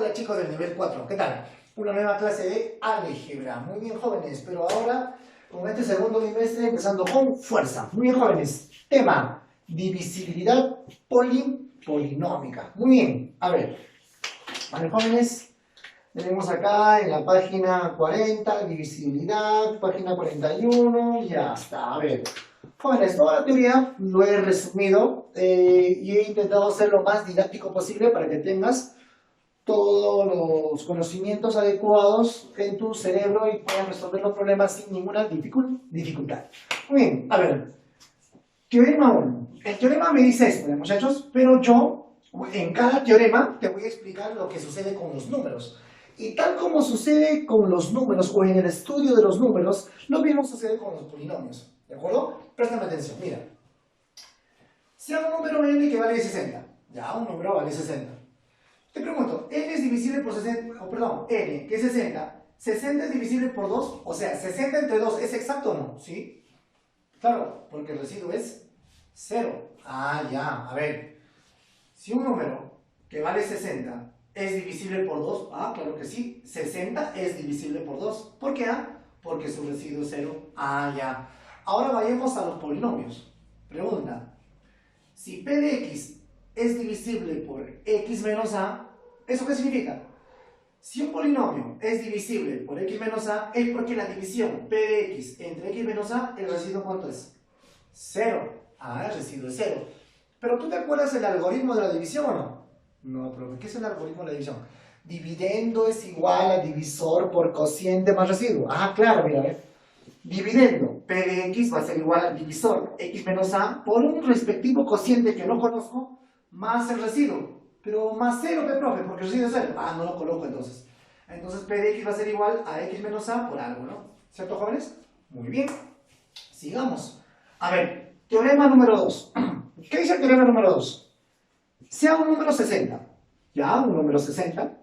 Hola chicos del nivel 4, ¿qué tal? Una nueva clase de álgebra. Muy bien jóvenes, pero ahora con este segundo trimestre empezando con fuerza. Muy bien jóvenes. Tema, divisibilidad polinómica. Muy bien, a ver. Vale jóvenes, tenemos acá en la página 40, divisibilidad, página 41, ya está. A ver, jóvenes, toda la teoría lo he resumido y he intentado ser lo más didáctico posible para que tengas todos los conocimientos adecuados en tu cerebro y puedas resolver los problemas sin ninguna dificultad. Muy bien, a ver, teorema 1. El teorema me dice esto, muchachos, pero yo en cada teorema te voy a explicar lo que sucede con los números. Y tal como sucede con los números o en el estudio de los números, lo mismo sucede con los polinomios. ¿De acuerdo? Préstame atención, mira. Sea un número n que vale 60. Ya, un número vale 60. Te pregunto, n es divisible por 60, n, que es 60, 60 es divisible por 2, o sea, 60 entre 2, ¿es exacto o no? ¿Sí? Claro, porque el residuo es 0. Ah, ya, a ver, si un número que vale 60 es divisible por 2, ah, claro que sí, 60 es divisible por 2. ¿Por qué? Ah, porque su residuo es 0. Ah, ya. Ahora vayamos a los polinomios. Pregunta, si p de x es divisible por x menos a, ¿eso qué significa? Si un polinomio es divisible por x menos a, es porque la división p de x entre x menos a, ¿el residuo cuánto es? 0. Ah, el residuo es 0. Pero ¿tú te acuerdas del algoritmo de la división o no? No, pero ¿qué es el algoritmo de la división? Dividendo es igual a divisor por cociente más residuo. Ah, claro, mira, ¿ves? Dividendo p de x va a ser igual al divisor x menos a por un respectivo cociente que no conozco más el residuo. Pero más 0, ¿qué, profe? Porque el residuo es 0. Ah, no lo coloco entonces. Entonces p de x va a ser igual a x menos a por algo, ¿no? ¿Cierto, jóvenes? Muy bien. Sigamos. A ver, teorema número 2. ¿Qué dice el teorema número 2? Sea un número 60. Ya, un número 60.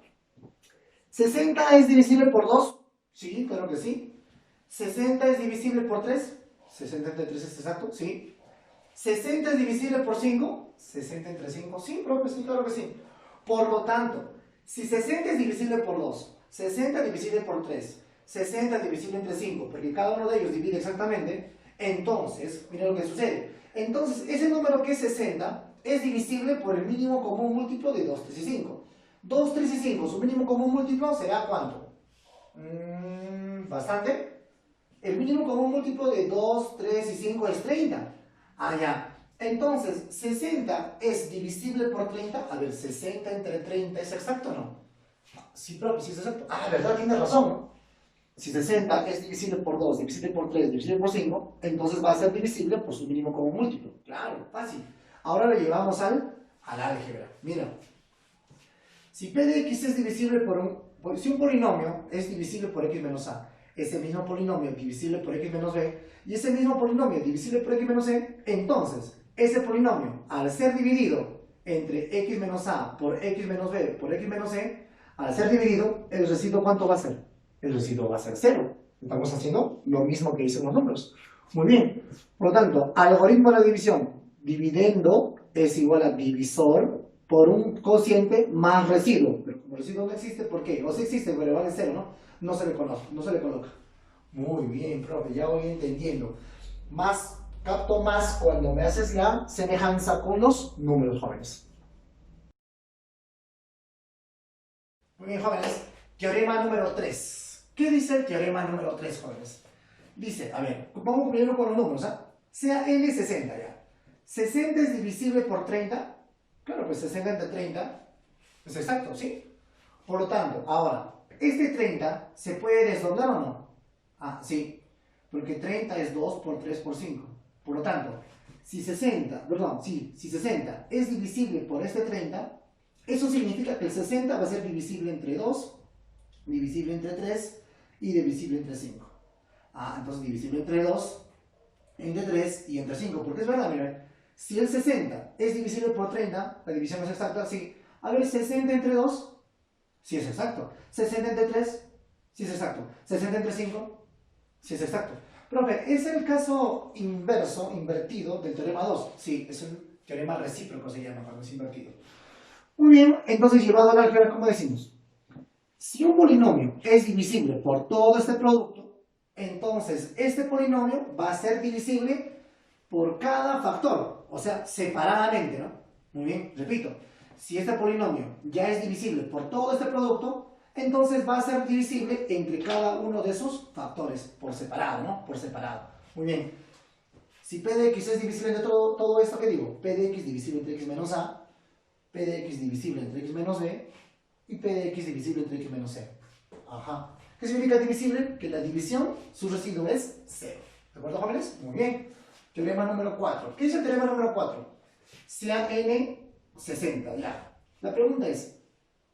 ¿60 es divisible por 2? Sí, claro que sí. ¿60 es divisible por 3? 60 entre 3 es exacto, sí. ¿60 es divisible por 5? 60 entre 5, sí, creo que sí, claro que sí. Por lo tanto, si 60 es divisible por 2, 60 divisible por 3, 60 divisible entre 5, porque cada uno de ellos divide exactamente, entonces, mira lo que sucede. Entonces, ese número que es 60 es divisible por el mínimo común múltiplo de 2, 3 y 5. 2, 3 y 5, su mínimo común múltiplo será ¿cuánto? Bastante. El mínimo común múltiplo de 2, 3 y 5 es 30. Ah, ya. Entonces, 60 es divisible por 30. A ver, 60 entre 30 ¿es exacto o no? Sí, propio, sí es exacto. Ah, ¿verdad? Tienes razón, ¿no? Si 60 es divisible por 2, divisible por 3, divisible por 5, entonces va a ser divisible por su mínimo común múltiplo. Claro, fácil. Ahora lo llevamos al álgebra. Mira. Si p de x es divisible si un polinomio es divisible por x menos a, ese mismo polinomio divisible por x menos b, y ese mismo polinomio divisible por x menos c, entonces, ese polinomio, al ser dividido entre x menos a por x menos b por x menos c, al ser dividido, ¿el residuo cuánto va a ser? El residuo va a ser 0. Estamos haciendo lo mismo que hice en los números. Muy bien. Por lo tanto, algoritmo de la división, dividendo es igual a divisor por un cociente más residuo. Pero como residuo no existe, ¿por qué? O sí existe, pero vale 0, ¿no? No se le conoce, no se le coloca. Muy bien, profe, ya voy entendiendo. Capto más cuando me haces la semejanza con los números, jóvenes. Muy bien, jóvenes. Teorema número 3. ¿Qué dice el teorema número 3, jóvenes? Dice, a ver, vamos primero con los números, ¿ah? Sea n 60 ya. 60 es divisible por 30. Claro, pues 60 entre 30 es exacto, ¿sí? Por lo tanto, ahora, este 30 ¿se puede desdoblar o no? Ah, sí, porque 30 es 2 por 3 por 5. Por lo tanto, si 60 es divisible por este 30, eso significa que el 60 va a ser divisible entre 2, divisible entre 3 y divisible entre 5. Ah, entonces divisible entre 2, entre 3 y entre 5, porque es verdad, mira, si el 60 es divisible por 30, la división es exacta, sí. A ver, 60 entre 2, sí es exacto. 60 entre 3, sí es exacto. 60 entre 5, sí es exacto. Profe, ¿es el caso invertido del teorema 2? Sí, es un teorema recíproco, se llama cuando es invertido. Muy bien, entonces llevado al álgebra, ¿cómo decimos? Si un polinomio es divisible por todo este producto, entonces este polinomio va a ser divisible por cada factor, o sea, separadamente, ¿no? Muy bien, repito, si este polinomio ya es divisible por todo este producto, entonces va a ser divisible entre cada uno de sus factores, por separado, ¿no? Por separado. Muy bien. Si P de X es divisible entre todo esto, ¿qué digo? P de X divisible entre X menos A, P de X divisible entre X menos B, y P de X divisible entre X menos C. Ajá. ¿Qué significa divisible? Que la división, su residuo es 0. ¿De acuerdo, jóvenes? Muy bien. Teorema número 4. ¿Qué es el teorema número 4? Sea n 60, ya. La pregunta es,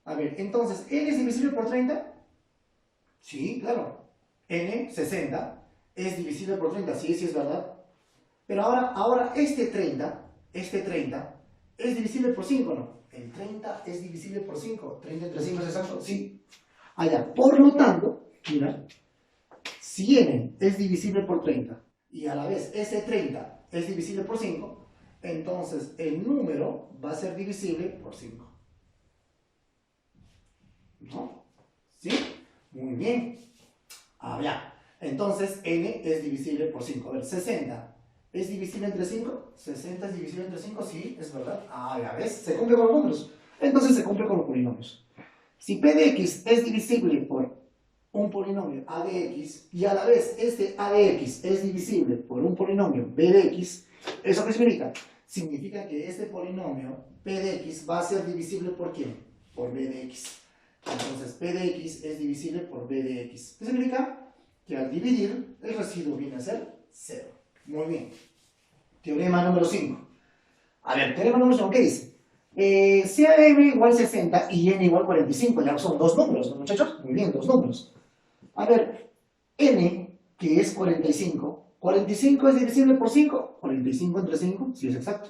a ver, entonces, ¿n es divisible por 30? Sí, claro. N, 60, es divisible por 30, sí, sí es verdad. Pero ahora este 30 es divisible por 5, ¿no? El 30 es divisible por 5. 30 entre 5 es exacto, sí. Allá, por lo tanto, mira, si n es divisible por 30 y a la vez ese 30 es divisible por 5, entonces el número va a ser divisible por 5. ¿No? ¿Sí? Muy bien. Ya. Entonces n es divisible por 5. A ver, 60. ¿Es divisible entre 5? 60 es divisible entre 5, sí, es verdad. Ya ves, se cumple con los números. Entonces se cumple con los polinomios. Si P de X es divisible por un polinomio A de X y a la vez este A de X es divisible por un polinomio B de X, ¿eso qué significa? Significa que este polinomio P de X va a ser divisible por ¿quién? Por B de X. Entonces P de X es divisible por B de X. ¿Qué significa? Que al dividir el residuo viene a ser 0. Muy bien. Teorema número 5. A ver, teorema número 5, ¿qué dice? Sea m igual 60 y n igual 45. Ya son dos números, ¿no, muchachos? Muy bien, dos números. A ver, n, que es 45. ¿45 es divisible por 5? 45 entre 5, sí es exacto.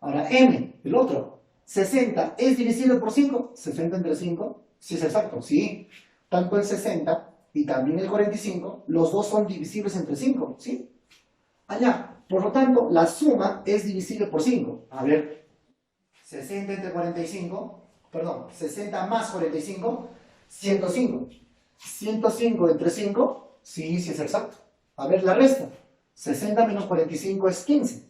Ahora, m, el otro. 60 es divisible por 5. 60 entre 5, sí es exacto, sí. Tanto el 60 y también el 45, los dos son divisibles entre 5, ¿sí? Allá, por lo tanto, la suma es divisible por 5. A ver, 60 entre 45, perdón, 60 más 45, 105. 105 entre 5, sí, sí es exacto. A ver, la resta. 60 menos 45 es 15.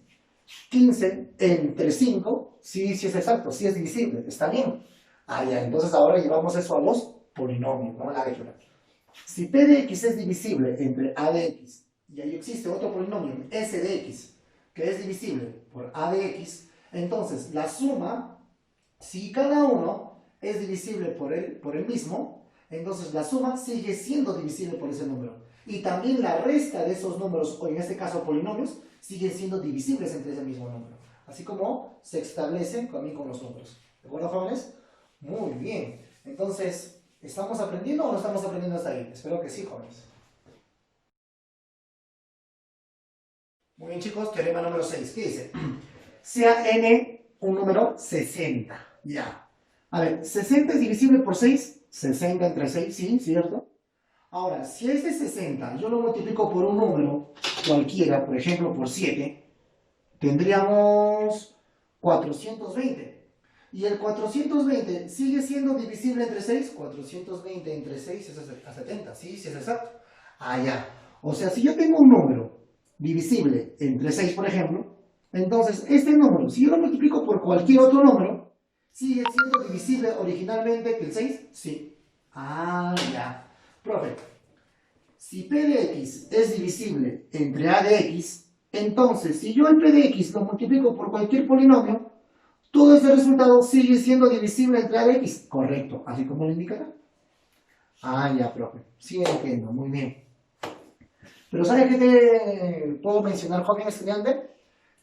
15 entre 5, sí, sí es exacto, sí es divisible, está bien. Ya, entonces ahora llevamos eso a los polinomios, ¿no? La álgebra. Si P de X es divisible entre A de X y ahí existe otro polinomio, S de X, que es divisible por A de X, entonces la suma, si cada uno es divisible por el mismo, entonces la suma sigue siendo divisible por ese número. Y también la resta de esos números, o en este caso polinomios, siguen siendo divisibles entre ese mismo número. Así como se establece también con los números. ¿De acuerdo, jóvenes? Muy bien. Entonces, ¿estamos aprendiendo o no estamos aprendiendo hasta ahí? Espero que sí, jóvenes. Muy bien, chicos, teorema número 6. ¿Qué dice? Sea n un número 60. Ya. A ver, 60 es divisible por 6. 60 entre 6, sí, ¿cierto? Ahora, si este 60 yo lo multiplico por un número cualquiera, por ejemplo por 7, tendríamos 420. Y el 420 sigue siendo divisible entre 6. 420 entre 6 es a 70, sí, sí es exacto. Ya. O sea, si yo tengo un número divisible entre 6, por ejemplo, entonces este número, si yo lo multiplico por cualquier otro número, ¿sigue siendo divisible originalmente que el 6? Sí. Ya. Profe, si P de X es divisible entre A de X, entonces si yo el P de X lo multiplico por cualquier polinomio, todo ese resultado sigue siendo divisible entre A de X. Correcto, así como lo indicará. Ya, profe. Sí, entiendo, muy bien. Pero ¿sabe qué te puedo mencionar, joven estudiante?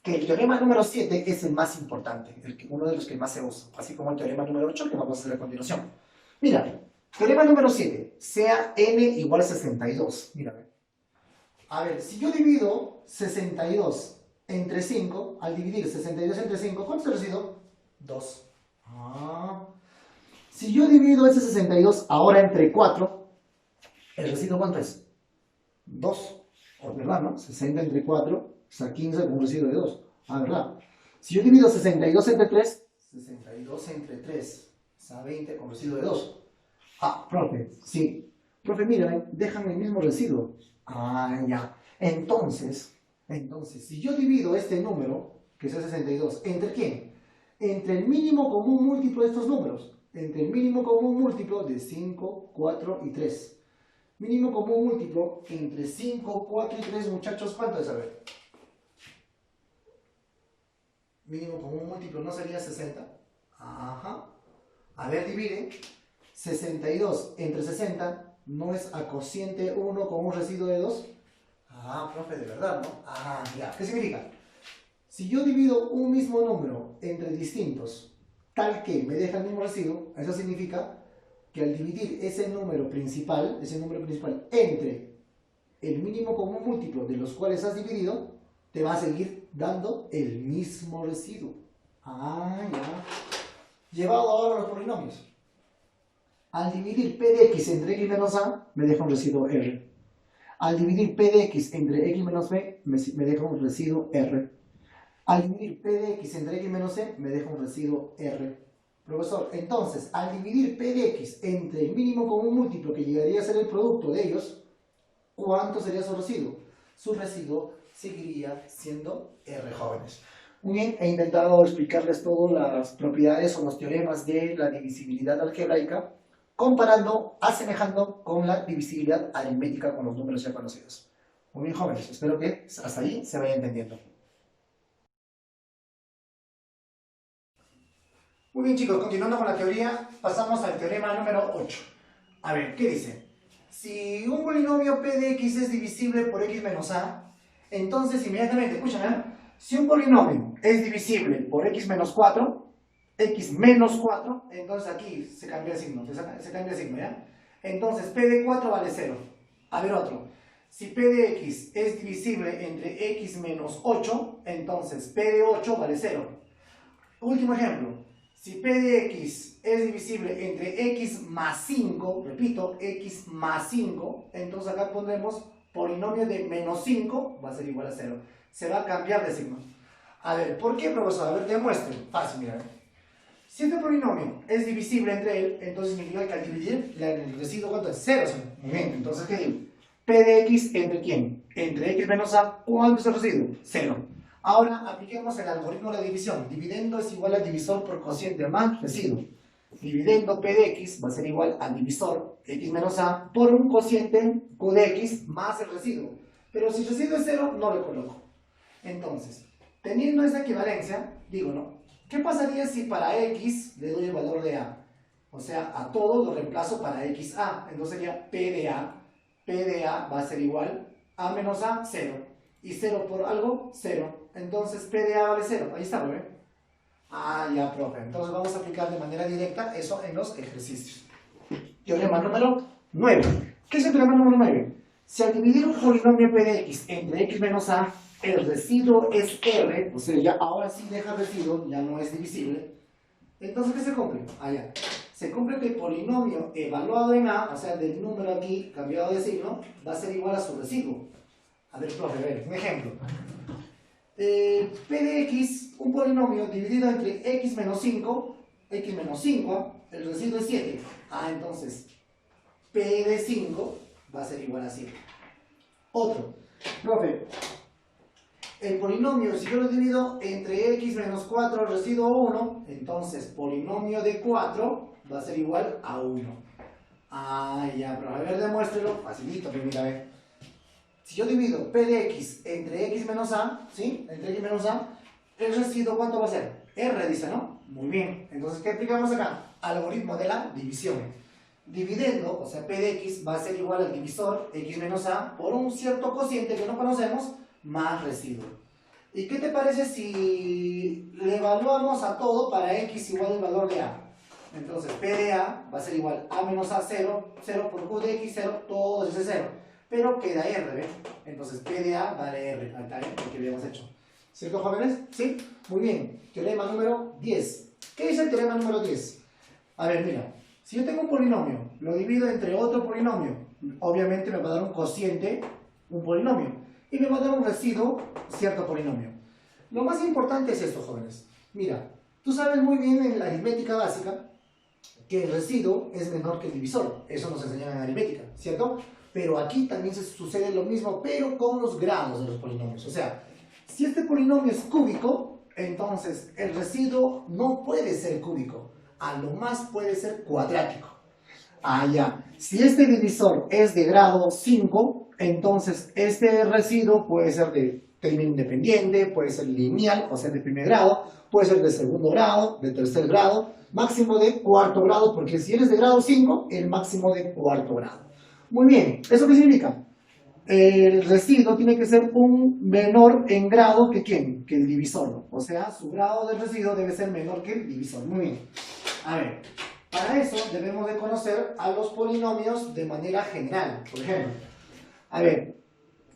Que el teorema número 7 es el más importante, uno de los que más se usa, así como el teorema número 8 que vamos a hacer a continuación. Mira, teorema número 7, sea n igual a 62. Mira, a ver, si yo divido 62 entre 5, al dividir 62 entre 5, ¿cuánto es el residuo? 2. Si yo divido ese 62 ahora entre 4, ¿el residuo cuánto es? 2. ¿Verdad, no? 60 entre 4, o sea, 15 con un residuo de 2. ¿Verdad? Si yo divido 62 entre 3, 62 entre 3, o sea, 20 con residuo de 2. Ah, profe, sí. Profe, mira, dejan el mismo residuo. Ah, ya. Entonces, si yo divido este número, que es el 62, ¿entre quién? Entre el mínimo común múltiplo de estos números. Entre el mínimo común múltiplo de 5, 4 y 3. Mínimo común múltiplo entre 5, 4 y 3, muchachos, ¿cuánto es? A ver. Mínimo común múltiplo, ¿no sería 60? Ajá. A ver, divide. 62 entre 60, ¿no es a cociente 1 con un residuo de 2? Ah, profe, de verdad, ¿no? Ah, ya. ¿Qué significa? Si yo divido un mismo número entre distintos, tal que me deja el mismo residuo, eso significa que al dividir ese número principal entre el mínimo común múltiplo de los cuales has dividido, te va a seguir dando el mismo residuo. Ah, ya. Llevado ahora a los polinomios. Al dividir p de x entre x menos a, me deja un residuo r. Al dividir p de x entre x menos b, me deja un residuo r. Al dividir p de x entre x menos c, me deja un residuo r. Profesor, entonces, al dividir p de x entre el mínimo común múltiplo que llegaría a ser el producto de ellos, ¿cuánto sería su residuo? Su residuo seguiría siendo r, jóvenes. Muy bien, he intentado explicarles todas las propiedades o los teoremas de la divisibilidad algebraica, comparando, asemejando con la divisibilidad aritmética con los números ya conocidos. Muy bien, jóvenes, espero que hasta ahí se vaya entendiendo. Muy bien, chicos, continuando con la teoría, pasamos al teorema número 8. A ver, ¿qué dice? Si un polinomio p de x es divisible por x menos a, entonces inmediatamente, escúchame, si un polinomio es divisible por x menos 4, entonces aquí se cambia el signo, ¿ya? Entonces p de 4 vale 0. A ver otro. Si p de x es divisible entre x menos 8, entonces p de 8 vale 0. Último ejemplo. Si p de x es divisible entre x más 5, repito, x más 5, entonces acá pondremos polinomio de menos 5 va a ser igual a 0. Se va a cambiar de signo. A ver, ¿por qué, profesor? A ver, demuestre. Fácil, mira. Si este polinomio es divisible entre él, entonces significa que al dividir el residuo, ¿cuánto es? 0. Muy bien, entonces, ¿qué digo? P de x entre quién? Entre x menos a, ¿cuánto es el residuo? 0. Ahora apliquemos el algoritmo de la división. Dividendo es igual al divisor por cociente más residuo. Dividendo p de x va a ser igual al divisor x menos a por un cociente q de x más el residuo. Pero si el residuo es 0, no lo coloco. Entonces, teniendo esta equivalencia, digo, ¿no? ¿Qué pasaría si para x le doy el valor de a? O sea, a todo lo reemplazo para xa. Entonces sería p de a. P de a va a ser igual a menos a 0. Y 0 por algo, 0. Entonces p de a vale 0. Ahí está, ¿ve? Ah, ya, profe. Entonces vamos a aplicar de manera directa eso en los ejercicios. Teorema número 9. ¿Qué es el teorema número 9? Si al dividir un polinomio p de x entre x menos a, el residuo es r, o sea, ya ahora sí deja residuo, ya no es divisible. Entonces, ¿qué se cumple? Ah, ya. Se cumple que el polinomio evaluado en a, o sea, del número aquí cambiado de signo, va a ser igual a su residuo. A ver, profe, a ver, un ejemplo. P de x, un polinomio dividido entre x menos 5, el residuo es 7. Ah, entonces, P de 5 va a ser igual a 7. Otro. Profe, el polinomio, si yo lo divido entre x menos 4, el residuo 1, entonces polinomio de 4 va a ser igual a 1. Ah, ya, pero a ver, demuéstrelo. Facilito, primera vez. Si yo divido p de x entre x menos a, ¿sí? Entre x menos a, el residuo, ¿cuánto va a ser? R, dice, ¿no? Muy bien. Entonces, ¿qué aplicamos acá? Algoritmo de la división. Dividendo, o sea, p de x va a ser igual al divisor x menos a por un cierto cociente que no conocemos, más residuo. ¿Y qué te parece si le evaluamos a todo para x igual al valor de a? Entonces, p de a va a ser igual a menos a 0, 0 por q de x, 0, todo es 0. Pero queda r, ¿ves? Entonces, p de a vale r, acá, lo que habíamos hecho. ¿Cierto, jóvenes? ¿Sí? Muy bien. Teorema número 10. ¿Qué es el teorema número 10? A ver, mira. Si yo tengo un polinomio, lo divido entre otro polinomio, obviamente me va a dar un cociente, un polinomio, y me va a dar un residuo, cierto polinomio. Lo más importante es esto, jóvenes. Mira, tú sabes muy bien en la aritmética básica que el residuo es menor que el divisor. Eso nos enseñan en aritmética, ¿cierto? Pero aquí también se sucede lo mismo, pero con los grados de los polinomios. O sea, si este polinomio es cúbico, entonces el residuo no puede ser cúbico. A lo más puede ser cuadrático. Ah, ya. Si este divisor es de grado 5, entonces este residuo puede ser de término independiente, puede ser lineal, o sea, de primer grado, puede ser de segundo grado, de tercer grado, máximo de cuarto grado, porque si eres de grado 5, el máximo de cuarto grado. Muy bien, ¿eso qué significa? El residuo tiene que ser un menor en grado que ¿quién? Que el divisor. O sea, su grado de residuo debe ser menor que el divisor. Muy bien. A ver, para eso debemos de conocer a los polinomios de manera general. Por ejemplo, a ver,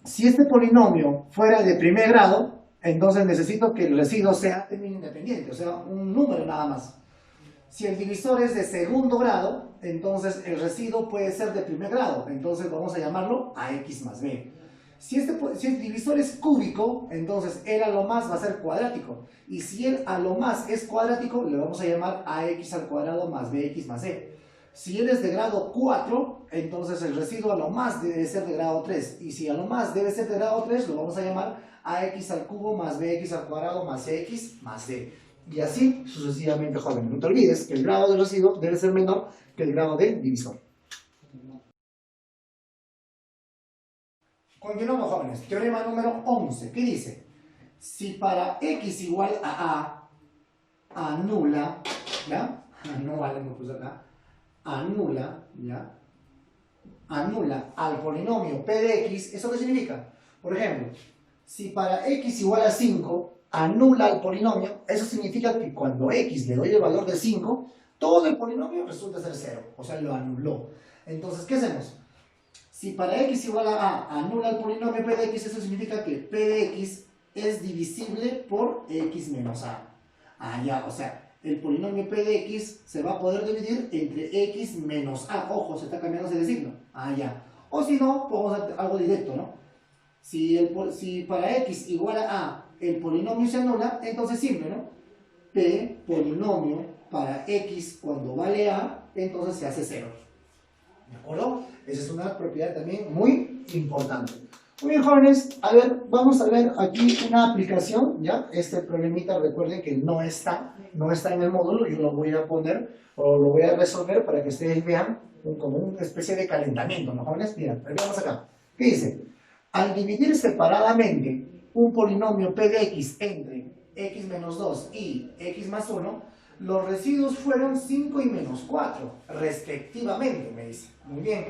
si este polinomio fuera de primer grado, entonces necesito que el residuo sea término independiente, o sea, un número nada más. Si el divisor es de segundo grado, entonces el residuo puede ser de primer grado, entonces vamos a llamarlo ax más b. Si el divisor es cúbico, entonces él a lo más va a ser cuadrático. Y si él a lo más es cuadrático, le vamos a llamar ax al cuadrado más bx más c. Si él es de grado 4, entonces el residuo a lo más debe ser de grado 3. Y si a lo más debe ser de grado 3, lo vamos a llamar ax al cubo más bx al cuadrado más cx más d. Y así sucesivamente, jóvenes. No te olvides que el grado del residuo debe ser menor que el grado del divisor. Continuamos, jóvenes. Teorema número 11. ¿Qué dice? Si para x igual a anula, ¿ya? No vale, no puse acá. Anula, ¿ya? Anula al polinomio p de x. ¿Eso qué significa? Por ejemplo, si para x igual a 5, anula el polinomio, eso significa que cuando x le doy el valor de 5, todo el polinomio resulta ser 0, o sea, lo anuló. Entonces, ¿qué hacemos? Si para x igual a anula el polinomio p de x, eso significa que p de x es divisible por x menos a. Ah, ya, o sea, el polinomio p de x se va a poder dividir entre x menos a. Ojo, se está cambiando ese signo. Ah, ya. O si no, podemos hacer algo directo, ¿no? Si para x igual a el polinomio se anula, entonces simple, ¿no? P polinomio para x cuando vale a, entonces se hace 0. ¿De acuerdo? Esa es una propiedad también muy importante. Muy bien, jóvenes, a ver, vamos a ver aquí una aplicación, ¿ya? Este problemita, recuerden que no está en el módulo, yo lo voy a poner, o lo voy a resolver para que ustedes vean como una especie de calentamiento, ¿no, jóvenes? Mira, veamos acá. ¿Qué dice? Al dividir separadamente un polinomio p de x entre x menos 2 y x más 1, los residuos fueron 5 y menos 4, respectivamente, me dice. Muy bien.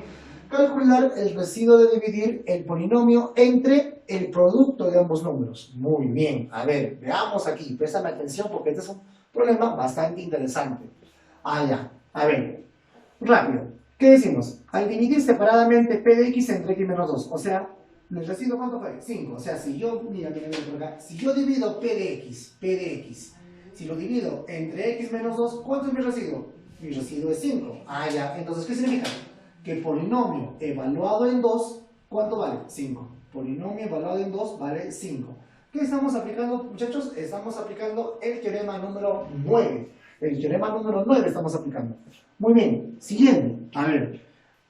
Calcular el residuo de dividir el polinomio entre el producto de ambos números. Muy bien. A ver, veamos aquí. Préstame atención porque este es un problema bastante interesante. Ah, ya. A ver, rápido. ¿Qué decimos? Al dividir separadamente p de x entre x menos 2, o sea, ¿el residuo cuánto fue? 5. O sea, si yo, mira por acá, si yo divido p de x, si lo divido entre x menos 2, ¿cuánto es mi residuo? Mi residuo es 5. Ah, ya. Entonces, ¿qué significa? Que el polinomio evaluado en 2, ¿cuánto vale? 5. Polinomio evaluado en 2 vale 5. ¿Qué estamos aplicando, muchachos? Estamos aplicando el teorema número 9. El teorema número 9 estamos aplicando. Muy bien. Siguiente. A ver.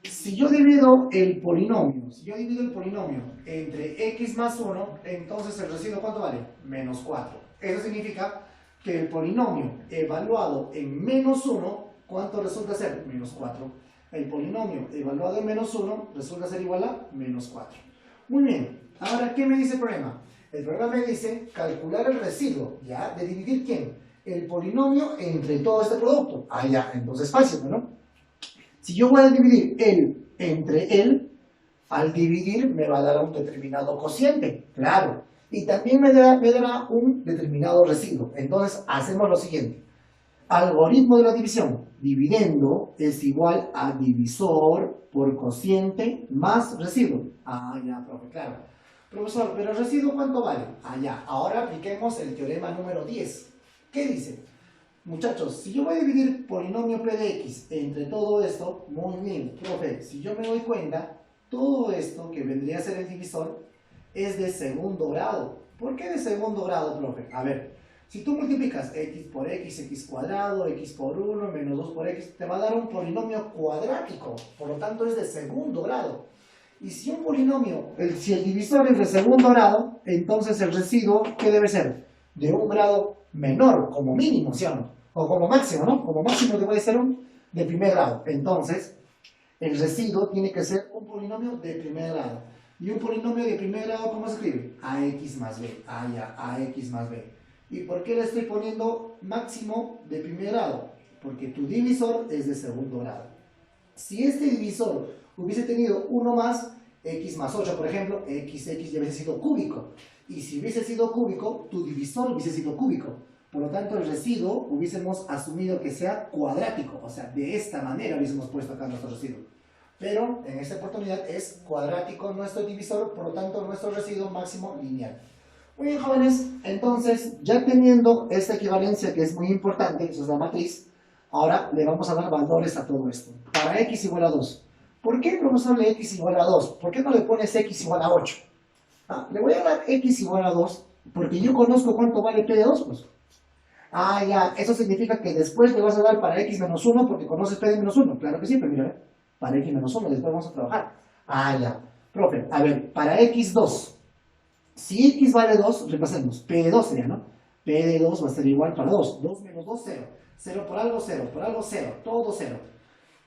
Si yo divido el polinomio entre x más 1, entonces el residuo ¿cuánto vale? Menos 4. Eso significa que el polinomio evaluado en menos 1, ¿cuánto resulta ser? Menos 4. El polinomio evaluado en menos 1 resulta ser igual a menos 4. Muy bien. Ahora, ¿qué me dice el problema? El problema me dice calcular el residuo, ¿ya? ¿De dividir quién? El polinomio entre todo este producto. Ah, ya. Entonces fácil, ¿no? Si yo voy a dividir él entre él, al dividir me va a dar un determinado cociente, claro. Y también me dará un determinado residuo. Entonces hacemos lo siguiente. Algoritmo de la división. Dividendo es igual a divisor por cociente más residuo. Ah, ya, profe, claro. Profesor, ¿pero el residuo cuánto vale? Ah, ya. Ahora apliquemos el teorema número 10. ¿Qué dice? Muchachos, si yo voy a dividir polinomio p de x entre todo esto, muy bien, profe, si yo me doy cuenta, todo esto que vendría a ser el divisor es de segundo grado. ¿Por qué de segundo grado, profe? A ver, Si tú multiplicas x por x cuadrado, x por 1, menos 2 por x, te va a dar un polinomio cuadrático, por lo tanto es de segundo grado. Y si un polinomio, si el divisor es de segundo grado, entonces el residuo, ¿qué debe ser? De un grado menor, como mínimo, ¿sí o no? O como máximo, ¿no? Como máximo te puede ser un de primer grado. Entonces, el residuo tiene que ser un polinomio de primer grado. Y un polinomio de primer grado, ¿cómo se escribe? Ax más b. Ax más b. ¿Y por qué le estoy poniendo máximo de primer grado? Porque tu divisor es de segundo grado. Si este divisor hubiese tenido uno más, x más 8, por ejemplo, x ya hubiese sido cúbico. Y si hubiese sido cúbico, tu divisor hubiese sido cúbico. Por lo tanto, el residuo hubiésemos asumido que sea cuadrático. O sea, de esta manera hubiésemos puesto acá nuestro residuo. Pero en esta oportunidad es cuadrático nuestro divisor, por lo tanto, nuestro residuo máximo lineal. Muy bien, jóvenes, entonces, ya teniendo esta equivalencia que es muy importante, eso es la matriz, ahora le vamos a dar valores a todo esto. Para x igual a 2. ¿Por qué, profesor, le x igual a 2? ¿Por qué no le pones x igual a 8? Le voy a dar x igual a 2 porque yo conozco cuánto vale p de 2, pues. Ya, eso significa que después le vas a dar para x menos 1 porque conoces p de menos 1. Claro que sí, pero mira, para x menos 1, después vamos a trabajar. Ya. Profe, a ver, para x2. Si x vale 2, repasemos. P de 2 sería, ¿no? P de 2 va a ser igual para 2. 2 menos 2, 0. 0 por algo, 0. Por algo, 0. Todo 0.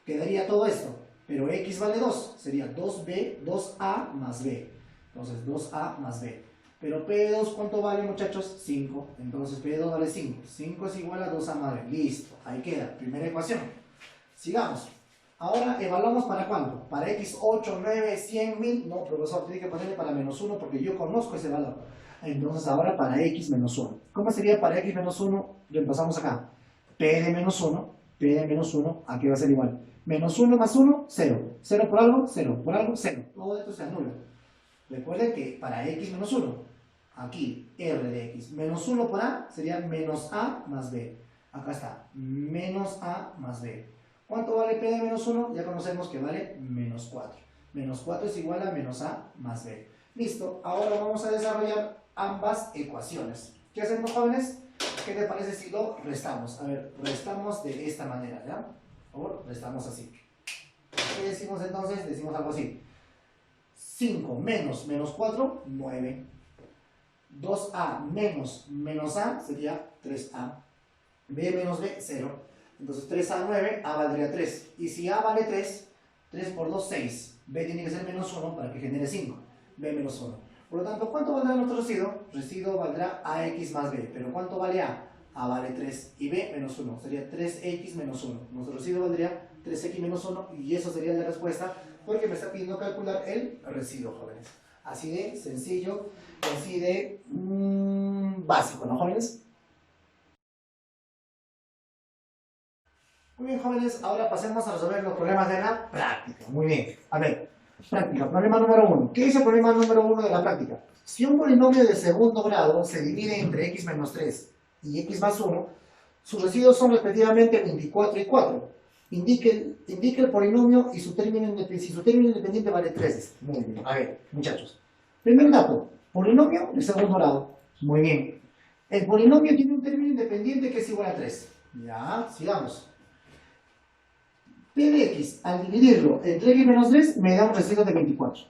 Quedaría todo esto. Pero x vale 2. Sería 2b, 2a más b. Entonces, 2a más b. Pero P de 2, ¿cuánto vale, muchachos? 5. Entonces, P de 2 vale 5. 5 es igual a 2a más b. Listo. Ahí queda. Primera ecuación. Sigamos. Ahora evaluamos para cuánto. Para x, 8, 9, 100, 1000. No, profesor, tiene que ponerle para menos 1 porque yo conozco ese valor. Entonces, ahora para x menos 1. ¿Cómo sería para x menos 1? Reemplazamos acá. P de menos 1. P de menos 1. Aquí va a ser igual. Menos 1 más 1, 0. 0 por algo, 0. Por algo, 0. Todo esto se anula. Recuerden que para x menos 1, aquí r de x menos 1 por a sería menos a más b. Acá está, menos a más b. ¿Cuánto vale p de menos 1? Ya conocemos que vale menos 4. Menos 4 es igual a menos a más b. Listo, ahora vamos a desarrollar ambas ecuaciones. ¿Qué hacemos, jóvenes? ¿Qué te parece si lo restamos? A ver, restamos de esta manera, ¿ya? Por favor, restamos así. ¿Qué decimos entonces? Decimos algo así. 5 menos menos 4, 9. 2a menos a sería 3a. b menos b, 0. Entonces 3a, 9, a valdría 3. Y si a vale 3, 3 por 2, 6. b tiene que ser menos 1 para que genere 5. b menos 1. Por lo tanto, ¿cuánto valdrá nuestro residuo? Residuo valdrá ax más b. ¿Pero cuánto vale a? A vale 3 y b menos 1. Sería 3x menos 1. Nuestro residuo valdría 3x menos 1 y eso sería la respuesta porque me está pidiendo calcular el residuo, jóvenes. Así de sencillo, así de básico, ¿no, jóvenes? Muy bien, jóvenes, ahora pasemos a resolver los problemas de la práctica. Muy bien, a ver, práctica, problema número 1. ¿Qué es el problema número 1 de la práctica? Si un polinomio de segundo grado se divide entre x menos 3 y x más 1, sus residuos son respectivamente 24 y 4. Indique el polinomio y si su término independiente vale 3. Muy bien, a ver, muchachos. Primer dato, polinomio de segundo grado. Muy bien. El polinomio tiene un término independiente que es igual a 3. Ya, sigamos. P de x, al dividirlo entre x menos 3, me da un residuo de 24.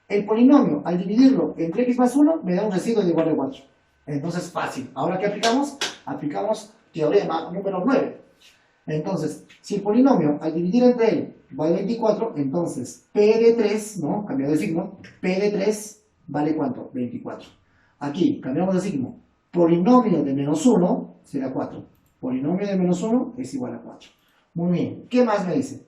El polinomio, al dividirlo entre x más 1, me da un residuo de igual a 4. Entonces, fácil. ¿Ahora qué aplicamos? Aplicamos teorema número 9. Entonces, si el polinomio al dividir entre él vale 24, entonces P de 3, ¿no? Cambiado de signo, P de 3 vale ¿cuánto? 24. Aquí, cambiamos de signo. Polinomio de menos 1 será 4. Polinomio de menos 1 es igual a 4. Muy bien. ¿Qué más me dice?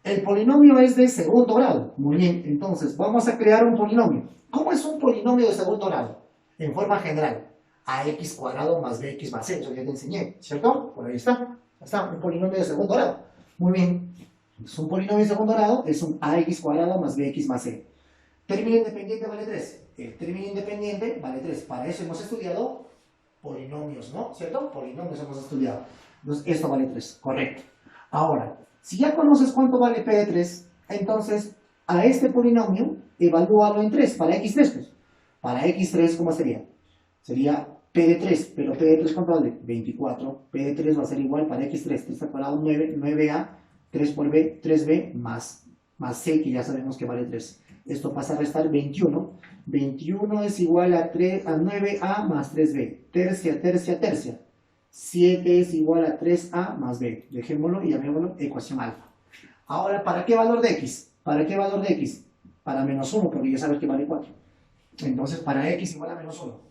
El polinomio es de segundo grado. Muy bien. Entonces, vamos a crear un polinomio. ¿Cómo es un polinomio de segundo grado? En forma general. Ax cuadrado más bx más c. Eso ya te enseñé, ¿cierto? Por ahí está. Está un polinomio de segundo grado. Muy bien. Es un polinomio de segundo grado, es un ax cuadrado más bx más c. Término independiente vale 3. El término independiente vale 3. Para eso hemos estudiado polinomios, ¿no? ¿Cierto? Polinomios hemos estudiado. Entonces, esto vale 3. Correcto. Ahora, si ya conoces cuánto vale p de 3, entonces a este polinomio evalúalo en 3. Para x3, pues. Para x3, ¿cómo sería? Sería P de 3, pero P de 3 ¿cuánto vale? 24. P de 3 va a ser igual para X3, 3 al cuadrado 9, 9A, 3 por B, 3B más C, que ya sabemos que vale 3. Esto pasa a restar 21. 21 es igual a 9A más 3B. Tercia, tercia, tercia. 7 es igual a 3A más B. Dejémoslo y llamémoslo ecuación alfa. Ahora, ¿para qué valor de X? ¿Para qué valor de X? Para menos 1, porque ya sabes que vale 4. Entonces, para X igual a menos 1.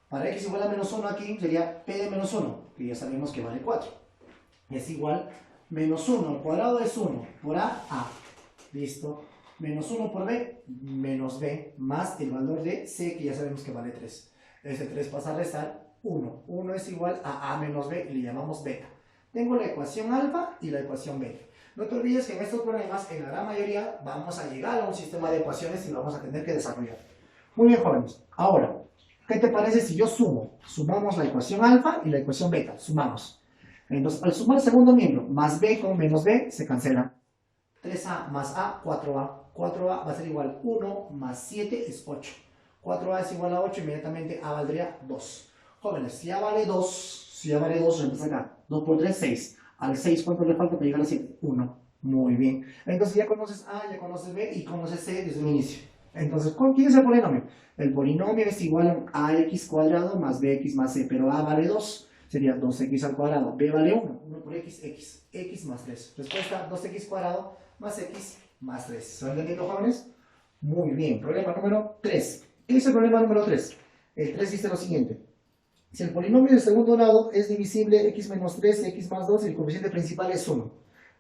Para X igual a menos 1 aquí sería P de menos 1, que ya sabemos que vale 4. Es igual menos 1 al cuadrado es 1 por A. Listo. Menos 1 por B, menos B, más el valor de C, que ya sabemos que vale 3. Ese 3 pasa a restar 1. 1 es igual a menos B, y le llamamos beta. Tengo la ecuación alfa y la ecuación beta. No te olvides que en estos problemas, en la gran mayoría, vamos a llegar a un sistema de ecuaciones y lo vamos a tener que desarrollar. Muy bien, jóvenes. Ahora, ¿qué te parece si yo sumo? Sumamos la ecuación alfa y la ecuación beta. Sumamos. Entonces, al sumar el segundo miembro, más B con menos B, se cancela. 3A más A, 4A. 4A va a ser igual 1 más 7 es 8. 4A es igual a 8, inmediatamente A valdría 2. Jóvenes, si A vale 2, reemplaza acá. 2 por 3, 6. Al 6, ¿cuánto le falta para llegar a 7? 1. Muy bien. Entonces ya conoces A, ya conoces B y conoces C desde el inicio. Entonces, ¿quién es el polinomio? El polinomio es igual a ax cuadrado más bx más c, pero A vale 2. Sería 2x al cuadrado. B vale 1. 1 por x, x más 3. Respuesta, 2x cuadrado más x más 3. ¿Se va entendiendo, jóvenes? Muy bien. Problema número 3. ¿Qué es el problema número 3? El 3 dice lo siguiente. Si el polinomio del segundo grado es divisible x menos 3, x más 2 y el coeficiente principal es 1.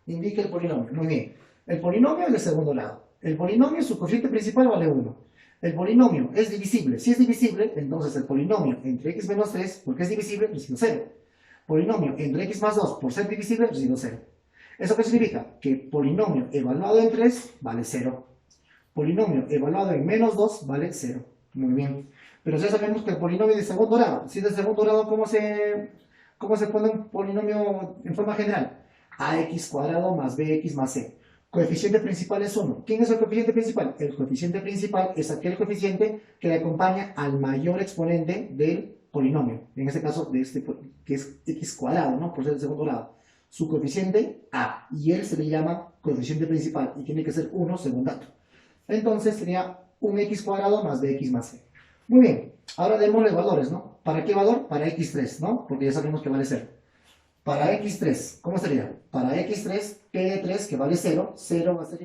Indica el polinomio. Muy bien. El polinomio es del segundo grado. El polinomio, su coeficiente principal vale 1. El polinomio es divisible. Si es divisible, entonces el polinomio entre x menos 3, porque es divisible, recibe 0. Polinomio entre x más 2, por ser divisible, recibe 0. ¿Eso qué significa? Que polinomio evaluado en 3 vale 0. Polinomio evaluado en menos 2 vale 0. Muy bien. Pero ya sabemos que el polinomio de segundo grado, si es de segundo grado, ¿cómo se pone un polinomio en forma general? Ax cuadrado más bx más c. Coeficiente principal es 1. ¿Quién es el coeficiente principal? El coeficiente principal es aquel coeficiente que le acompaña al mayor exponente del polinomio. En este caso, de este, que es x cuadrado, ¿no? Por ser de segundo grado. Su coeficiente a, y él se le llama coeficiente principal, y tiene que ser 1 según dato. Entonces sería un x cuadrado más bx más c. Muy bien, ahora démosle valores, ¿no? ¿Para qué valor? Para x3, ¿no? Porque ya sabemos que vale 0. Para x3, ¿cómo sería? Para x3, p de 3, que vale 0, 0 va a ser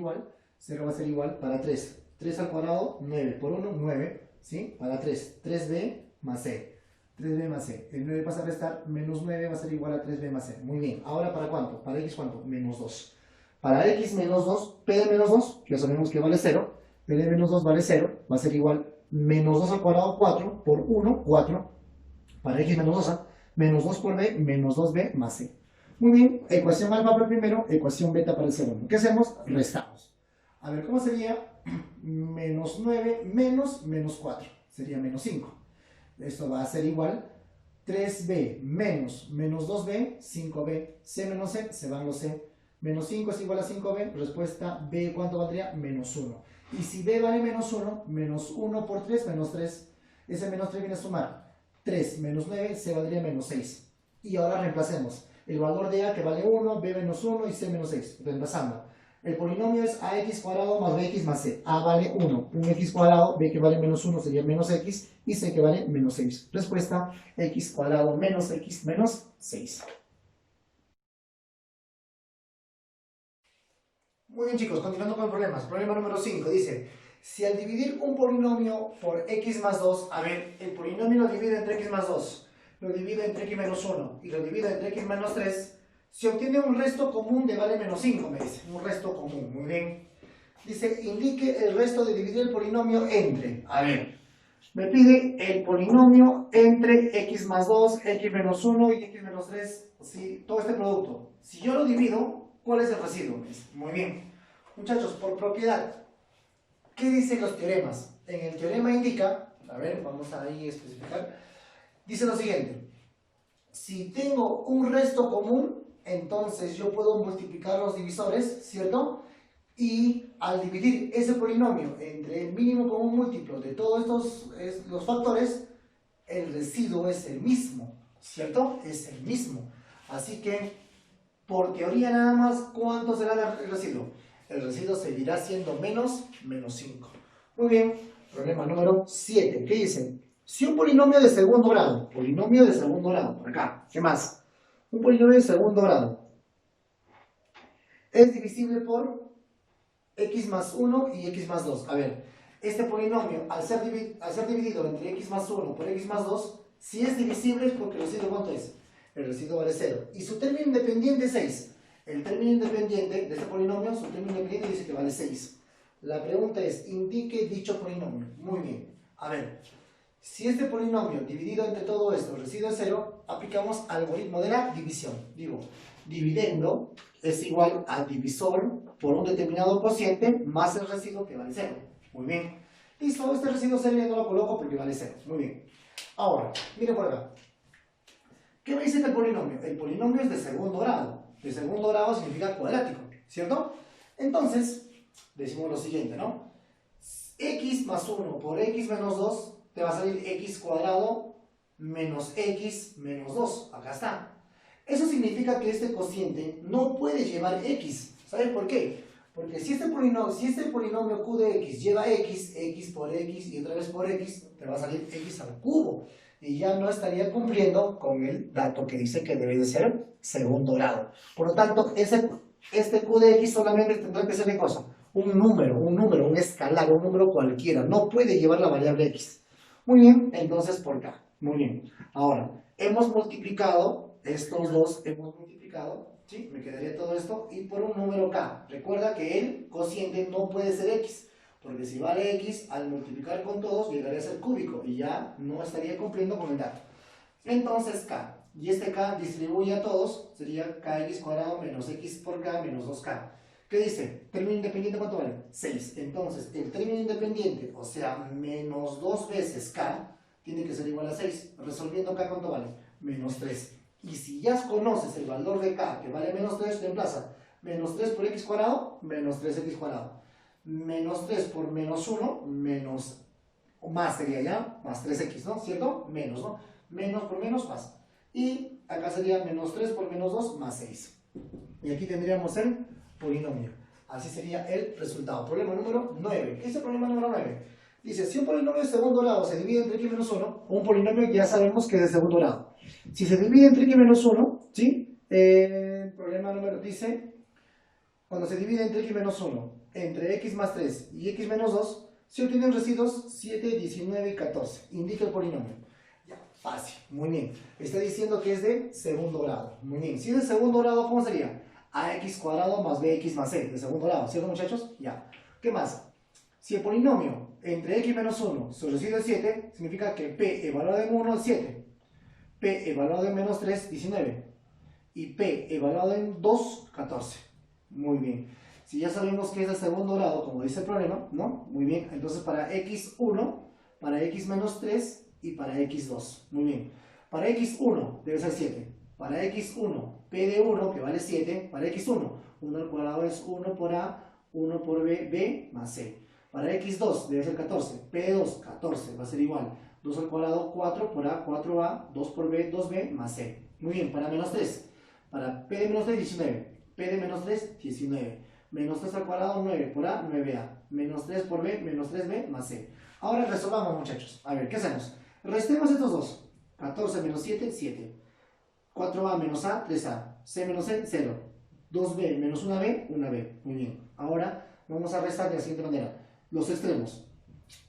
igual para 3. 3 al cuadrado, 9 por 1, 9, ¿sí? Para 3, 3b más c. 3b más c. El 9 pasa a restar, menos 9 va a ser igual a 3b más c. Muy bien, ¿ahora para cuánto? Para x, ¿cuánto? Menos 2. Para x menos 2, p de menos 2, que ya sabemos que vale 0, p de menos 2 vale 0, va a ser igual menos 2 al cuadrado, 4, por 1, 4. Para x menos 2, menos 2 por b, menos 2b más c. Muy bien, ecuación alfa para el primero, ecuación beta para el segundo. ¿Qué hacemos? Restamos. A ver, ¿cómo sería? Menos 9 menos 4. Sería menos 5. Esto va a ser igual 3b menos 2b, 5b. C menos c, se van los c. Menos 5 es igual a 5b. Respuesta, b, ¿cuánto valdría? Menos 1. Y si b vale menos 1, menos 1 por 3, menos 3. Ese menos 3 viene a sumar 3 menos 9, C valdría menos 6. Y ahora reemplacemos el valor de A, que vale 1, B menos 1 y C menos 6. Reemplazando. El polinomio es ax cuadrado más bx más c. A vale 1, un x cuadrado, b que vale menos 1 sería menos x, y c que vale menos 6. Respuesta, x cuadrado menos x menos 6. Muy bien, chicos, continuando con problemas. Problema número 5 dice: si al dividir un polinomio por x más 2, a ver, el polinomio lo divido entre x más 2, lo divido entre x menos 1 y lo divido entre x menos 3, se obtiene un resto común de vale menos 5, me dice. Un resto común, muy bien. Dice, indique el resto de dividir el polinomio entre. A ver, me pide el polinomio entre x más 2, x menos 1 y x menos 3, ¿sí? Todo este producto. Si yo lo divido, ¿cuál es el residuo? Muy bien. Muchachos, por propiedad, ¿qué dicen los teoremas? En el teorema indica, a ver, vamos a ahí especificar, dice lo siguiente: si tengo un resto común, entonces yo puedo multiplicar los divisores, ¿cierto? Y al dividir ese polinomio entre el mínimo común múltiplo de todos estos los factores, el residuo es el mismo, ¿cierto? Es el mismo. Así que, por teoría nada más, ¿cuánto será el residuo? El residuo seguirá siendo menos 5. Muy bien, problema número 7. ¿Qué dice? Si un polinomio de segundo grado, por acá, ¿qué más? Un polinomio de segundo grado es divisible por x más 1 y x más 2. A ver, este polinomio, al ser dividido entre x más 1 por x más 2, si es divisible es porque el residuo, ¿cuánto es? El residuo vale 0. Y su término independiente es 6. El término independiente de este polinomio, su término independiente dice que vale 6. La pregunta es, indique dicho polinomio. Muy bien. A ver, si este polinomio dividido entre todo esto, el residuo es 0, aplicamos algoritmo de la división. Digo, dividendo es igual a divisor por un determinado cociente más el residuo que vale 0. Muy bien. Listo, este residuo 0 ya no lo coloco porque vale 0. Muy bien. Ahora, miren por acá. ¿Qué me dice el polinomio? El polinomio es de segundo grado. De segundo grado significa cuadrático, ¿cierto? Entonces, decimos lo siguiente, ¿no? X más 1 por x menos 2 te va a salir x cuadrado menos x menos 2. Acá está. Eso significa que este cociente no puede llevar x. ¿Saben por qué? Porque si este polinomio q de x lleva x por x y otra vez por x, te va a salir x al cubo. Y ya no estaría cumpliendo con el dato que dice que debe de ser segundo grado. Por lo tanto, este q de x solamente tendrá que ser ¿qué cosa? Un número, un escalar, un número cualquiera. No puede llevar la variable x. Muy bien, entonces por acá. Muy bien. Ahora, hemos multiplicado estos dos, ¿sí? Me quedaría todo esto, y por un número k. Recuerda que el cociente no puede ser x, porque si vale x, al multiplicar con todos, llegaría a ser cúbico, y ya no estaría cumpliendo con el dato. Entonces k, y este k distribuye a todos, sería kx cuadrado menos x por k menos 2k. ¿Qué dice? Término independiente, ¿cuánto vale? 6. Entonces, el término independiente, o sea, menos 2 veces k, tiene que ser igual a 6. Resolviendo k, ¿cuánto vale? Menos 3. Y si ya conoces el valor de k, que vale menos 3, reemplaza menos 3 por x cuadrado, menos 3x cuadrado. Menos 3 por menos 1, menos, o más sería ya, más 3x, ¿no? ¿Cierto? Menos, ¿no? Menos por menos, más. Y acá sería menos 3 por menos 2, más 6. Y aquí tendríamos el polinomio. Así sería el resultado. Problema número 9. ¿Qué es el problema número 9? Dice, si un polinomio de segundo grado se divide entre x menos 1, un polinomio ya sabemos que es de segundo grado. Si se divide entre x menos 1, ¿sí? El problema número dice, cuando se divide entre x menos 1, entre x más 3 y x menos 2, se obtienen residuos 7, 19 y 14. Indica el polinomio. Ya, fácil, muy bien. Está diciendo que es de segundo grado. Muy bien. Si es de segundo grado, ¿cómo sería? Ax cuadrado más bx más c, de segundo grado, ¿cierto, muchachos? Ya. ¿Qué más? Si el polinomio entre x menos 1 su residuo es 7, significa que p evaluado en 1 es 7, p evaluado en menos 3, 19, y p evaluado en 2, 14. Muy bien. Si ya sabemos que es de segundo grado, como dice el problema, ¿no? Muy bien. Entonces para x1, para x menos 3 y para x2. Muy bien. Para x1 debe ser 7. Para x1, p de 1, que vale 7, para x1, 1 al cuadrado es 1 por a, 1 por b, b más c. Para x2 debe ser 14, p de 2, 14, va a ser igual. 2 al cuadrado, 4 por a, 4a, 2 por b, 2b más c. Muy bien, para menos 3. Para p de menos 3, 19. P de menos 3, 19. Menos 3 al cuadrado, 9 por a, 9a. Menos 3 por b, menos 3b más c. Ahora resolvamos, muchachos. A ver, ¿qué hacemos? Restemos estos dos. 14 menos 7, 7. 4a menos a, 3a. C menos c, 0. 2b menos 1b, 1b. Muy bien. Ahora vamos a restar de la siguiente manera. Los extremos.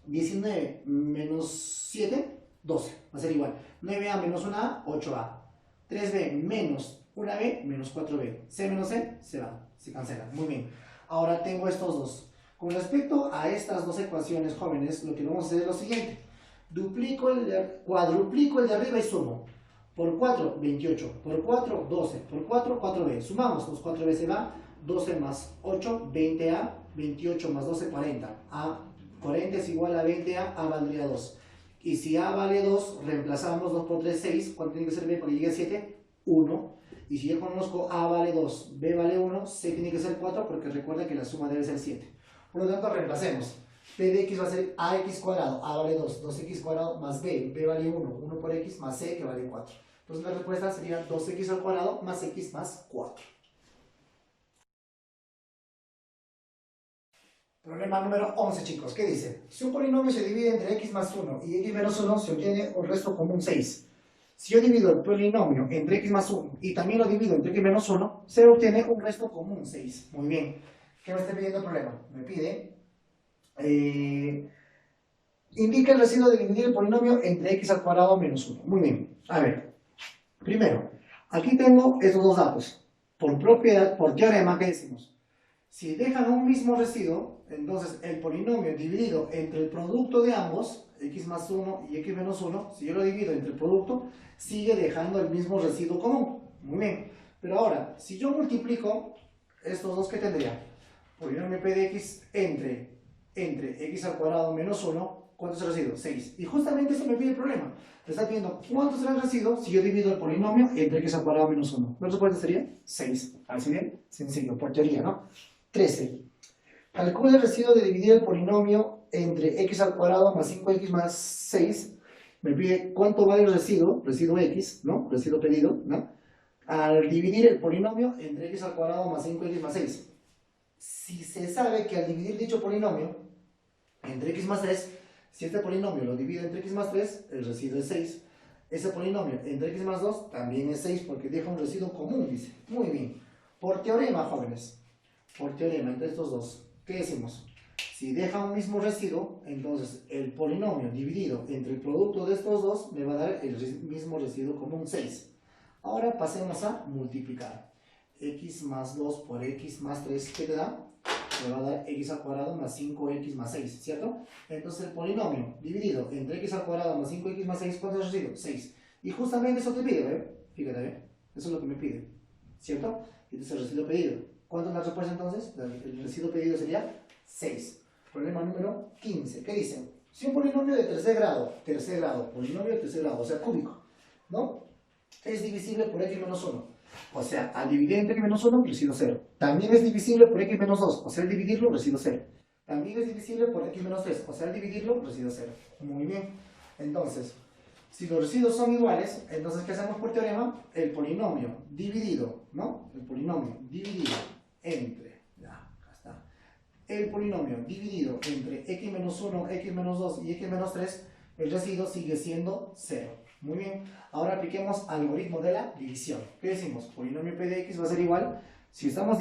19 menos 7, 12. Va a ser igual. 9a menos 1a, 8a. 3b menos 1b menos 4b. C menos c, se va. Se cancela. Muy bien. Ahora tengo estos dos. Con respecto a estas dos ecuaciones, jóvenes, lo que vamos a hacer es lo siguiente. Cuadruplico el de arriba y sumo. Por 4, 28. Por 4, 12. Por 4, 4b. Sumamos. Los 4b se va. 12 más 8, 20a. 28 más 12, 40. A 40 es igual a 20a. A valdría 2. Y si a vale 2, reemplazamos 2 por 3, 6. ¿Cuánto tiene que ser b para que llegue a 7? 1. Y si yo conozco a vale 2, b vale 1, c tiene que ser 4 porque recuerda que la suma debe ser 7. Por lo tanto, reemplacemos. P de x va a ser ax cuadrado, a vale 2, 2x cuadrado más b vale 1, 1 por x más c que vale 4. Entonces la respuesta sería 2x al cuadrado más x más 4. Problema número 11, chicos. ¿Qué dice? Si un polinomio se divide entre x más 1 y x menos 1, se obtiene un resto común 6. Si yo divido el polinomio entre x más 1 y también lo divido entre x menos 1, se obtiene un resto común 6. Muy bien. ¿Qué me está pidiendo el problema? Me pide... indica el residuo de dividir el polinomio entre x al cuadrado menos 1. Muy bien. A ver. Primero, aquí tengo estos dos datos. Por propiedad, por teorema, ¿qué decimos? Si dejan un mismo residuo, entonces el polinomio dividido entre el producto de ambos, x más 1 y x menos 1, si yo lo divido entre el producto, sigue dejando el mismo residuo común. Muy bien. Pero ahora, si yo multiplico estos dos, ¿qué tendría? Polinomio p de x entre x al cuadrado menos 1, ¿cuánto es el residuo? 6. Y justamente eso me pide el problema. Me está pidiendo cuánto será el residuo si yo divido el polinomio entre x al cuadrado menos 1. La respuesta sería 6. Así bien, sencillo, por teoría, ¿no? 13. Calcula el residuo de dividir el polinomio entre x al cuadrado más 5x más 6. Me pide cuánto vale el residuo x, ¿no? Residuo pedido, ¿no? Al dividir el polinomio entre x al cuadrado más 5x más 6. Si se sabe que al dividir dicho polinomio entre x más 3, si este polinomio lo divido entre x más 3, el residuo es 6. Ese polinomio entre x más 2 también es 6 porque deja un residuo común, dice. Muy bien. Por teorema, jóvenes. Por teorema entre estos dos, ¿qué decimos? Si deja un mismo residuo, entonces el polinomio dividido entre el producto de estos dos me va a dar el mismo residuo común 6. Ahora pasemos a multiplicar. X más 2 por x más 3, ¿qué te da? Me va a dar x al cuadrado más 5x más 6, ¿cierto? Entonces el polinomio dividido entre x al cuadrado más 5x más 6, ¿cuánto es el residuo? 6. Y justamente eso te pide, ¿eh? Fíjate, ¿eh? Eso es lo que me pide, ¿cierto? Este es el residuo pedido. ¿Cuánto es la respuesta entonces? El residuo pedido sería 6. Problema número 15. ¿Qué dice? Si un polinomio de tercer grado, polinomio de tercer grado, o sea, cúbico, ¿no? Es divisible por x menos 1. O sea, al dividir entre x menos 1, residuo 0. También es divisible por x menos 2, o sea, al dividirlo, residuo 0. También es divisible por x menos 3, o sea, al dividirlo, residuo 0. Muy bien. Entonces, si los residuos son iguales, entonces, ¿qué hacemos por teorema? El polinomio dividido, ¿no? El polinomio dividido entre, ya, acá está. El polinomio dividido entre x menos 1, x menos 2 y x menos 3, el residuo sigue siendo 0. Muy bien, ahora apliquemos algoritmo de la división. ¿Qué decimos? Polinomio p de x va a ser igual, si lo estamos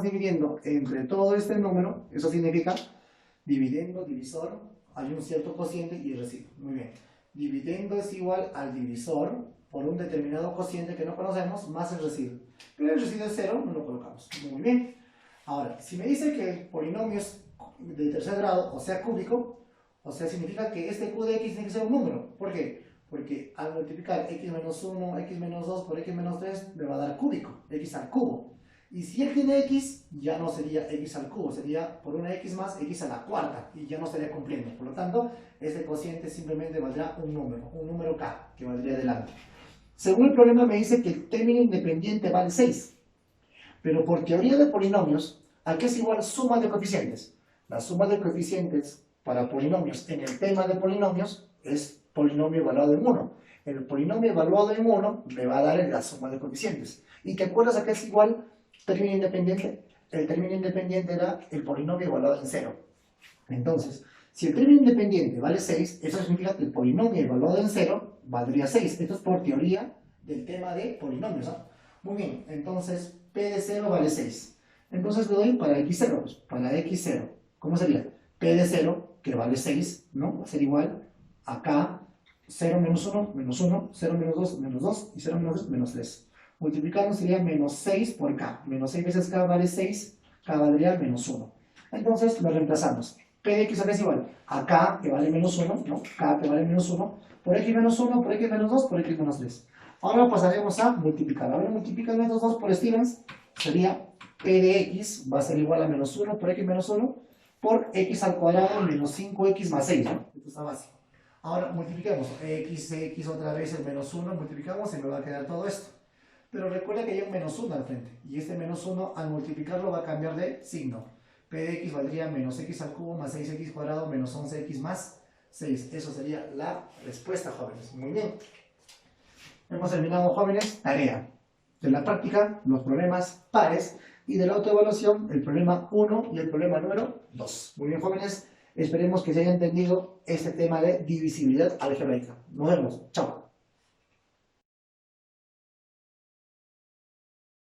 dividiendo entre todo este número, eso significa dividendo, divisor, hay un cierto cociente y el residuo. Muy bien, dividendo es igual al divisor por un determinado cociente que no conocemos, más el residuo. Pero el residuo es 0, no lo colocamos. Muy bien. Ahora, si me dice que el polinomio es de tercer grado, o sea, cúbico, o sea, significa que este q de x tiene que ser un número. ¿Por qué? Porque al multiplicar x menos 1, x menos 2 por x menos 3, me va a dar cúbico, x al cubo. Y si él tiene x, ya no sería x al cubo, sería por una x más, x a la cuarta, y ya no estaría cumpliendo. Por lo tanto, este cociente simplemente valdrá un número k, que valdría delante. Según el problema me dice que el término independiente vale 6. Pero por teoría de polinomios, ¿a qué es igual suma de coeficientes? La suma de coeficientes para polinomios en el tema de polinomios es polinomio evaluado en 1. El polinomio evaluado en 1 me va a dar la suma de coeficientes. ¿Y te acuerdas a qué es igual término independiente? El término independiente era el polinomio evaluado en 0. Entonces, si el término independiente vale 6, eso significa que el polinomio evaluado en 0 valdría 6. Esto es por teoría del tema de polinomios, ¿no? Muy bien, entonces p de 0 vale 6. Entonces le doy para x0, pues, para x0. ¿Cómo sería? P de 0, que vale 6, ¿no? Va a ser igual a k, 0 menos 1, menos 1, 0 menos 2, y 0 menos 3, menos 3. Multiplicando sería menos 6 por k. Menos 6 veces k vale 6, k valdría menos 1. Entonces lo reemplazamos. P de x es igual a k, que vale menos 1, ¿no? K, que vale menos 1, por x menos 1, por x menos 2, por x menos 3. Ahora pasaremos a multiplicar. Ahora multiplicando estos dos por Stevens, sería P de x va a ser igual a menos 1 por x menos 1 por x al cuadrado menos 5x más 6, ¿no? Esto está básico. Ahora multipliquemos x otra vez el menos 1, multiplicamos y me va a quedar todo esto. Pero recuerda que hay un menos 1 al frente. Y este menos 1 al multiplicarlo va a cambiar de signo. P de x valdría menos x al cubo más 6x cuadrado menos 11x más 6. Eso sería la respuesta, jóvenes. Muy bien. Hemos terminado, jóvenes, tarea. De la práctica, los problemas pares. Y de la autoevaluación, el problema 1 y el problema número 2. Muy bien, jóvenes. Esperemos que se haya entendido este tema de divisibilidad algebraica. Nos vemos. Chao.